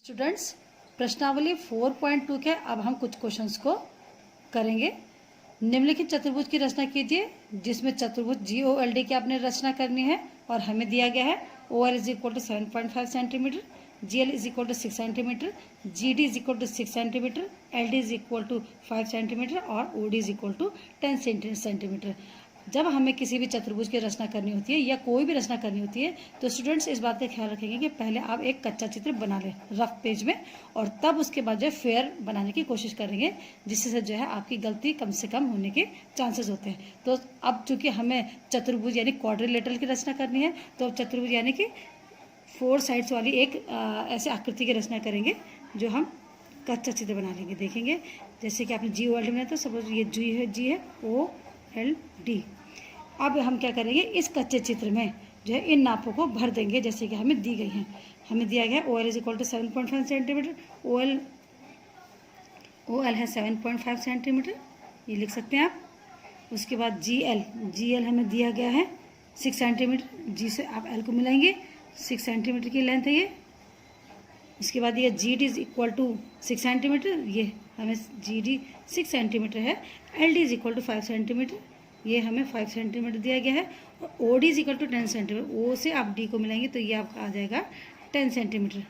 Students, प्रश्नावली 4.2 के अब हम कुछ क्वेश्चंस को करेंगे। निम्नलिखित चतुर्भुज की रचना कीजिए जिसमें चतुर्भुज GOLD की आपने रचना करनी है और हमें दिया गया है OL is equal to 7.5 centimetre, GL is equal to 6 centimetre, GD is equal to 6 centimetre, LD is equal to 5 centimetre और OD is equal to 10 centimetre. जब हमें किसी भी चतुर्भुज की रचना करनी होती है या कोई भी रचना करनी होती है तो स्टूडेंट्स इस बात का ख्याल रखेंगे कि पहले आप एक कच्चा चित्र बना लें रफ पेज में और तब उसके बाद जो है फेयर बनाने की कोशिश करेंगे जिससे जो है आपकी गलती कम से कम होने के चांसेस होते हैं। तो अब चूंकि हमें चतुर्भुज यानी क्वाड्रिलेटरल की रचना करनी है तो चतुर्भुज यानी कि 4 साइड्स वाली एक ऐसे आकृति की रचना करेंगे जो हम कच्चा चित्र बना लेंगे। देखेंगे जैसे कि आपने GOLD बनाया तो सपोज ये G है OLD। अब हम क्या करेंगे, इस कच्चे चित्र में जो है इन नापों को भर देंगे जैसे कि हमें दी गई हैं। हमें दिया गया OL is equal to 7.5 centimetre, OL है 7.5 सेंटीमीटर, ये लिख सकते हैं आप। उसके बाद GL हमें दिया गया है 6 सेंटीमीटर, G से आप L को मिलाएंगे, 6 सेंटीमीटर की लेंथ है ये। उसके बाद ये GD is equal to 6 centimetre, ये हमें GD 6 सेंटीमीटर है। LD is equal to 5 centimetre, ये हमें 5 सेंटीमीटर दिया गया है। और OD is equal to 10 centimetre, O से आप D को मिलाएंगे तो ये आपका आ जाएगा 10 सेंटीमीटर।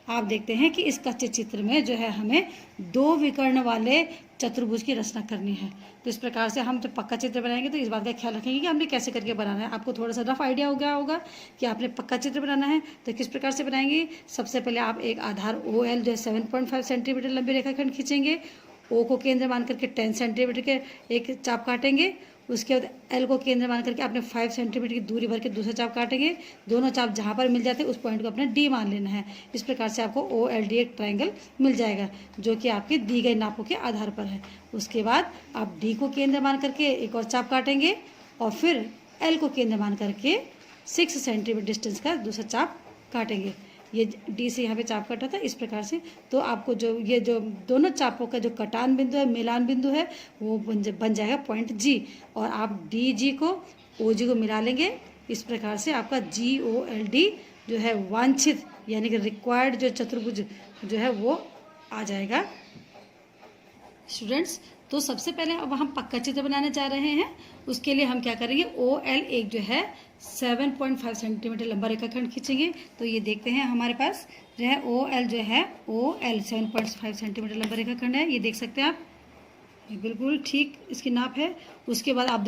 आप देखते हैं कि इस कच्चे चित्र में जो है हमें 2 विकर्ण वाले चतुर्भुज की रचना करनी है। तो इस प्रकार से हम जब पक्का चित्र बनाएंगे तो इस बात का ख्याल रखेंगे कि हमने कैसे करके बनाना है। आपको थोड़ा सा रफ आइडिया हो गया होगा कि आपने पक्का चित्र बनाना है तो किस प्रकार से बनाएंगे। सबसे पहले आप एक आधार OL जो है 7.5 सेंटीमीटर लंबी रेखाखंड खींचेंगे, O को केंद्र मान करके 10 सेंटीमीटर के एक चाप काटेंगे। उसके बाद L को केंद्र मान करके आपने 5 सेंटीमीटर की दूरी भर के दूसरा चाप काटेंगे। दोनों चाप जहाँ पर मिल जाते हैं उस पॉइंट को अपने D मान लेना है। इस प्रकार से आपको OLD एक ट्रायंगल मिल जाएगा जो कि आपके दी गई नापों के आधार पर है। उसके बाद आप D को केंद्र मान करके एक और चाप काटेंगे और फिर L को केंद्र मान करके 6 सेंटीमीटर डिस्टेंस का दूसरा चाप काटेंगे। ये D से यहाँ पे चाप कटा था इस प्रकार से। तो आपको जो दोनों चापों का जो कटान बिंदु है, मिलान बिंदु है, वो बन जाएगा पॉइंट G और आप DG को OG को मिला लेंगे। इस प्रकार से आपका GOLD जो है वांछित यानी कि रिक्वायर्ड जो चतुर्भुज जो है वो आ जाएगा। स्टूडेंट्स, तो सबसे पहले अब हम पक्का चित्र बनाने जा रहे हैं। उसके लिए हम क्या करेंगे, OL एक जो है 7.5 सेंटीमीटर लंबा रेखाखंड खींचेंगे। तो ये देखते हैं हमारे पास जो है OL 7.5 सेंटीमीटर लंबा रेखाखंड है, ये देख सकते हैं आप, ये बिल्कुल ठीक इसकी नाप है। उसके बाद आप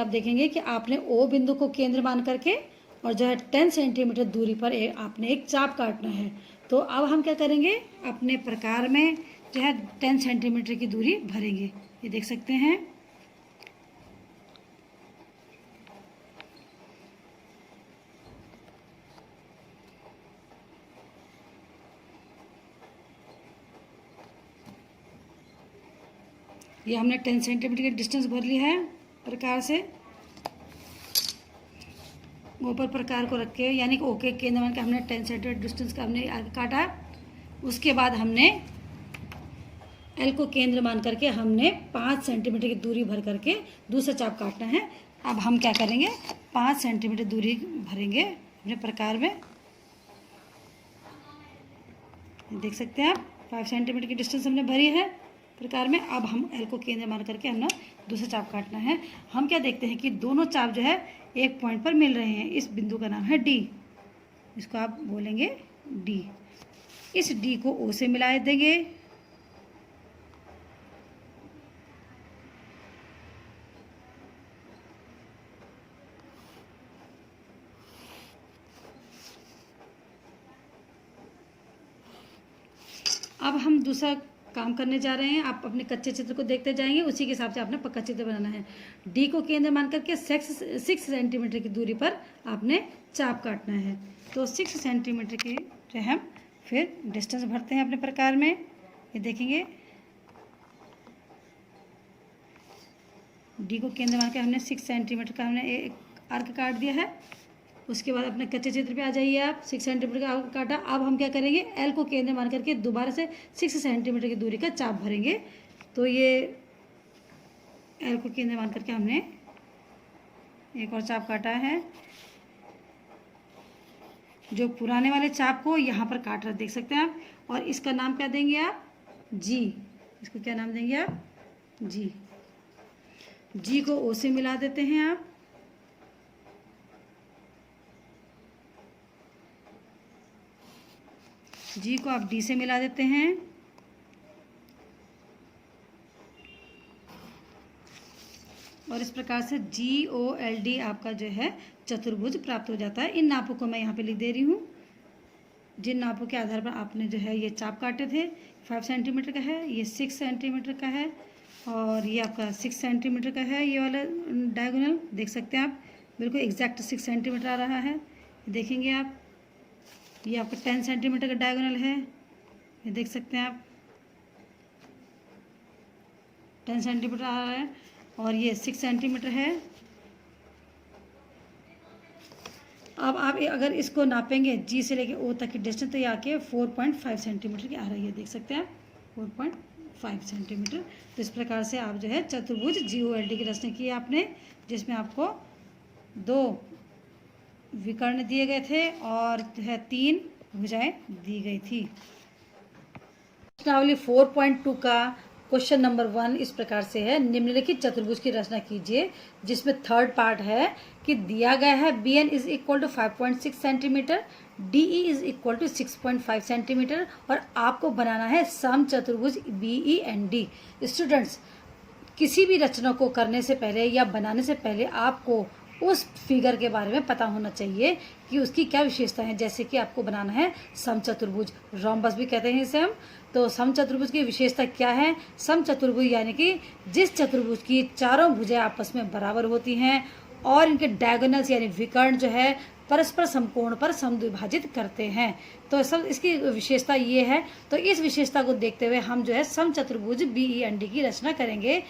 देखेंगे कि आपने O बिंदु को केंद्र मान करके और जो है 10 सेंटीमीटर दूरी पर आपने एक चाप काटना है। तो अब हम क्या करेंगे, अपने प्रकार में जो है 10 सेंटीमीटर की दूरी भरेंगे, ये देख सकते हैं। ये हमने 10 सेंटीमीटर की डिस्टेंस भर लिया है प्रकार से। ऊपर प्रकार को रख के यानी कि ओके केंद्र मान के हमने 10 सेंटीमीटर डिस्टेंस का हमने काटा। उसके बाद हमने L को केंद्र मान करके हमने 5 सेंटीमीटर की दूरी भर करके दूसरा चाप काटना है। अब हम क्या करेंगे, 5 सेंटीमीटर दूरी भरेंगे अपने प्रकार में, देख सकते हैं आप 5 सेंटीमीटर की डिस्टेंस हमने भरी है प्रकार में। अब हम L को केंद्र मान करके हमने दूसरा चाप काटना है। हम क्या देखते हैं कि दोनों चाप जो है एक पॉइंट पर मिल रहे हैं। इस बिंदु का नाम है D, इसको आप बोलेंगे D। इस D को O से मिला देंगे। अब हम दूसरा काम करने जा रहे हैं। आप अपने कच्चे चित्र को देखते जाएंगे, उसी के हिसाब से आपने पक्का चित्र बनाना है। D को केंद्र मान करके 6 सेंटीमीटर की दूरी पर आपने चाप काटना है। तो 6 सेंटीमीटर की जो है फिर डिस्टेंस भरते हैं अपने प्रकार में, ये देखेंगे। D को केंद्र मान के हमने 6 सेंटीमीटर का हमने एक आर्क काट दिया है। उसके बाद अपने कच्चे चित्र पे आ जाइए आप, 6 सेंटीमीटर का काटा। अब हम क्या करेंगे, L को केंद्र मान करके दोबारा से 6 सेंटीमीटर की दूरी का चाप भरेंगे। तो ये L को केंद्र मान करके हमने एक और चाप काटा है। जो पुराने वाले चाप को यहाँ पर काट रहे देख सकते हैं आप, और इसका नाम क्या देंगे आप, जी। इसको क्या नाम देंगे आप, जी। जी को ओ से मिला देते हैं आप, जी को आप डी से मिला देते हैं, और इस प्रकार से GOLD आपका जो है चतुर्भुज प्राप्त हो जाता है। इन नापों को मैं यहाँ पे लिख दे रही हूँ, जिन नापों के आधार पर आपने जो है ये चाप काटे थे। 5 सेंटीमीटर का है, ये 6 सेंटीमीटर का है, और ये आपका 6 सेंटीमीटर का है। ये वाला डायगोनल देख सकते हैं आप, बिल्कुल एग्जैक्ट 6 सेंटीमीटर आ रहा है, देखेंगे आप। ये आपका 10 सेंटीमीटर का डायगोनल है, ये देख सकते हैं आप, 10 सेंटीमीटर आ रहा है, और ये 6 सेंटीमीटर है। अब आप अगर इसको नापेंगे जी से लेके ओ तक की डिस्टेंस, तो ये आके 4.5 सेंटीमीटर की आ रही है, देख सकते हैं आप, 4.5 सेंटीमीटर। तो इस प्रकार से आप जो है चतुर्भुज GOLD की रचना की आपने, जिसमें आपको 2 विकर्ण दिए गए थे और जो है 3 भुजाएं दी गई थी। प्रश्नावली 4.2 का क्वेश्चन नंबर 1 इस प्रकार से है, निम्नलिखित चतुर्भुज की रचना कीजिए, जिसमें थर्ड पार्ट है कि दिया गया है BN is equal to 5.6 centimetre, DE is equal to 6.5 centimetre, और आपको बनाना है सम चतुर्भुज BEND। स्टूडेंट्स, किसी भी रचना को करने से पहले या बनाने से पहले आपको उस फिगर के बारे में पता होना चाहिए कि उसकी क्या विशेषता है। जैसे कि आपको बनाना है समचतुर्भुज, रोम्बस भी कहते हैं इसे हम। तो समचतुर्भुज की विशेषता क्या है, समचतुर्भुज यानी कि जिस चतुर्भुज की चारों भुजाएं आपस में बराबर होती हैं और इनके डायगोनल्स यानी विकर्ण जो है परस्पर समकोण पर समद्विभाजित करते हैं। तो सब इसकी विशेषता ये है। तो इस विशेषता को देखते हुए हम जो है समचतुर्भुज BEND की रचना करेंगे।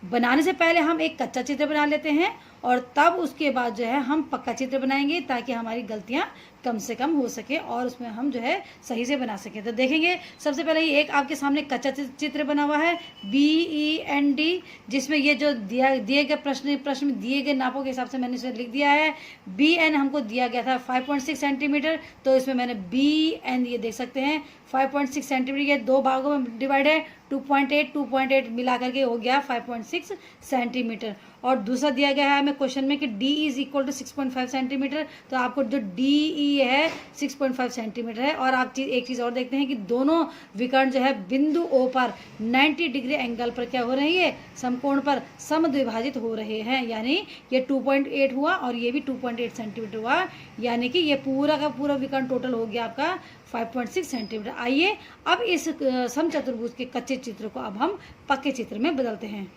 बनाने से पहले हम एक कच्चा चित्र बना लेते हैं और तब उसके बाद जो है हम पक्का चित्र बनाएंगे, ताकि हमारी गलतियां कम से कम हो सके और उसमें हम जो है सही से बना सके। तो देखेंगे सबसे पहले ये एक आपके सामने कच्चा चित्र बना हुआ है BEND, जिसमें ये जो दिए गए प्रश्न में दिए गए नापों के हिसाब से मैंने इसे लिख दिया है। BN हमको दिया गया था 5.6 सेंटीमीटर, तो इसमें मैंने BN ये देख सकते हैं 5.6 सेंटीमीटर, ये 2 भागों में डिवाइड है, 2.8 मिला करके हो गया 5.6 सेंटीमीटर। और दूसरा दिया गया है हमें क्वेश्चन में कि DE is equal to 6.5 centimetre, तो आपको जो DE है 6.5 सेंटीमीटर है। और आप एक चीज़ और देखते हैं कि दोनों विकर्ण जो है बिंदु O पर 90 डिग्री एंगल पर क्या हो रही है, समकोण पर समद्विभाजित हो रहे हैं। यानी ये 2.8 हुआ और ये भी 2.8 सेंटीमीटर हुआ, यानी कि ये पूरा का पूरा विकर्ण टोटल हो गया आपका 5.6 सेंटीमीटर। आइए अब इस समचतुर्भुज के कच्चे चित्र को अब हम पक्के चित्र में बदलते हैं।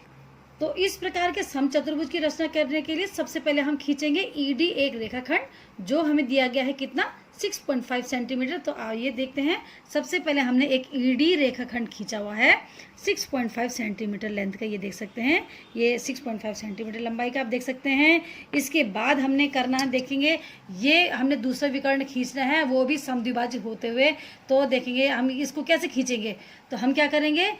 तो इस प्रकार के समचतुर्भुज की रचना करने के लिए सबसे पहले हम खींचेंगे ED एक रेखाखंड, जो हमें दिया गया है कितना, 6.5 सेंटीमीटर। तो आइए देखते हैं। सबसे पहले हमने एक ED रेखाखंड खींचा हुआ है 6.5 सेंटीमीटर लेंथ का, ये देख सकते हैं, ये 6.5 सेंटीमीटर लंबाई का आप देख सकते हैं। इसके बाद हमने करना है, देखेंगे ये हमने दूसरा विकर्ण खींचना है, वो भी समद्विभाजित होते हुए। तो देखेंगे हम इसको कैसे खींचेंगे। तो हम क्या करेंगे,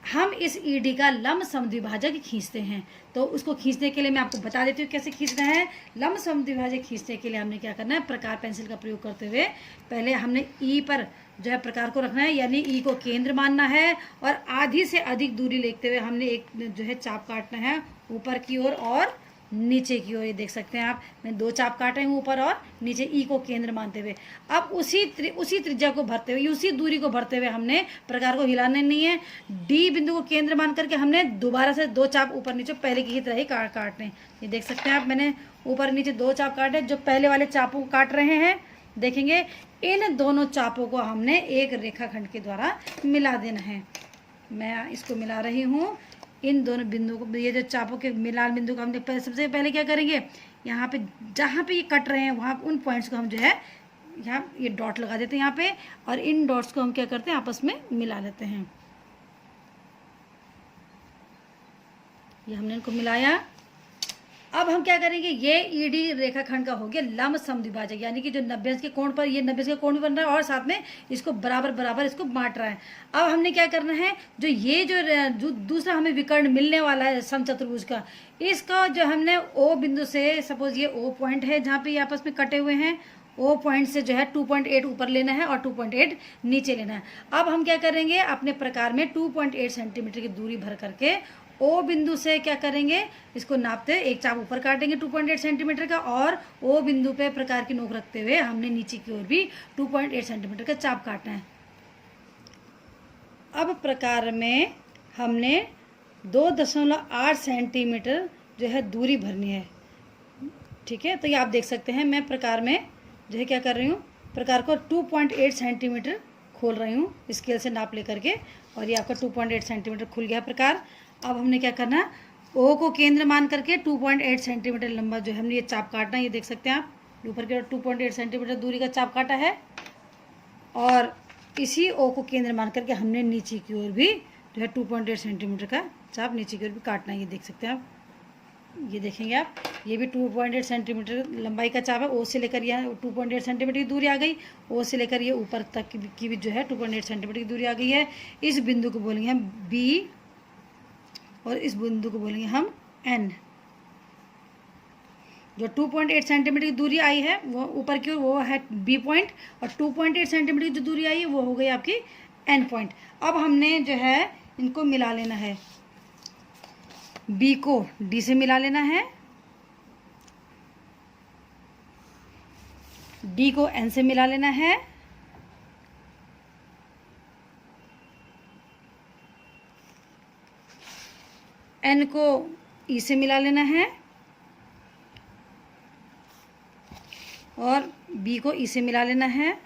हम इस ED का लंब समद्विभाजक खींचते हैं। तो उसको खींचने के लिए मैं आपको बता देती हूँ कैसे खींचना है। लंब समद्विभाजक खींचने के लिए हमने क्या करना है, प्रकार पेंसिल का प्रयोग करते हुए पहले हमने E पर जो है प्रकार को रखना है, यानी E को केंद्र मानना है, और आधी से अधिक दूरी लेते हुए हमने एक जो है चाप काटना है ऊपर की ओर और नीचे की ओर। ये देख सकते हैं आप, मैं 2 चाप काटे हैं ऊपर और नीचे E को केंद्र मानते हुए। अब उसी त्रिज्या को भरते हुए, उसी दूरी को भरते हुए हमने प्रकार को हिलाना नहीं है। D बिंदु को केंद्र मान करके हमने दोबारा से 2 चाप ऊपर नीचे पहले की तरह ही काटने। ये देख सकते हैं आप, मैंने ऊपर नीचे 2 चाप काटे जो पहले वाले चापों को काट रहे हैं। देखेंगे इन दोनों चापों को हमने एक रेखाखंड के द्वारा मिला देना है। मैं इसको मिला रही हूँ इन दोनों बिंदुओं को। ये जो चापों के मिलान बिंदु को हमने सबसे पहले क्या करेंगे, यहाँ पे जहाँ पे ये कट रहे हैं वहाँ उन पॉइंट्स को हम जो है यहाँ ये डॉट लगा देते हैं यहाँ पे, और इन डॉट्स को हम क्या करते हैं, आपस में मिला लेते हैं। ये हमने इनको मिलाया। अब हम क्या करेंगे, ये ED रेखाखंड का हो गया लंब समद्विभाजक, यानी कि जो 90 अंश के कोण पर ये 90 अंश का कोण भी बन रहा है और साथ में इसको बराबर बराबर इसको बांट रहा है। अब हमने क्या करना है, जो ये जो दूसरा हमें विकर्ण मिलने वाला है समचतुर्भुज का, इसका जो हमने O बिंदु से, सपोज ये O पॉइंट है जहाँ पे ये आपस में कटे हुए हैं, ओ पॉइंट से जो है 2.8 ऊपर लेना है और 2.8 नीचे लेना है। अब हम क्या करेंगे, अपने प्रकार में 2.8 सेंटीमीटर की दूरी भर करके ओ बिंदु से क्या करेंगे, इसको नापते एक चाप ऊपर काटेंगे 2.8 सेंटीमीटर का, और ओ बिंदु पे प्रकार की नोक रखते हुए हमने नीचे की ओर भी 2.8 सेंटीमीटर का चाप काटना है। अब प्रकार में हमने 2.8 सेंटीमीटर जो है दूरी भरनी है। ठीक है, तो ये आप देख सकते हैं मैं प्रकार में जो है क्या कर रही हूँ, प्रकार को 2.8 सेंटीमीटर खोल रही हूँ स्केल से नाप लेकर के, और ये आपका 2.8 सेंटीमीटर खुल गया प्रकार। अब हमने क्या करना है, ओ को केंद्र मान करके 2.8 सेंटीमीटर लंबा जो है हमने ये चाप काटना है। ये देख सकते हैं आप ऊपर की ओर 2.8 सेंटीमीटर दूरी का चाप काटा है, और इसी ओ को केंद्र मान करके हमने नीचे की ओर भी जो है 2.8 सेंटीमीटर का चाप नीचे की ओर भी काटना है। ये देख सकते हैं आप, ये देखेंगे आप, ये भी 2.8 सेंटीमीटर लंबाई का चाप है। ओ से लेकर यहाँ 2.8 सेंटीमीटर की दूरी आ गई, ओ से लेकर ये ऊपर तक की भी जो है 2.8 सेंटीमीटर की दूरी आ गई है। इस बिंदु को बोलेंगे हम बी, और इस बिंदु को बोलेंगे हम एन। जो 2.8 सेंटीमीटर की दूरी आई है वो ऊपर की ओर वो है बी पॉइंट, और 2.8 सेंटीमीटर की जो दूरी आई है वो हो गई आपकी एन पॉइंट। अब हमने जो है इनको मिला लेना है, बी को डी से मिला लेना है, डी को एन से मिला लेना है, एन को ई से मिला लेना है, और बी को ई से मिला लेना है,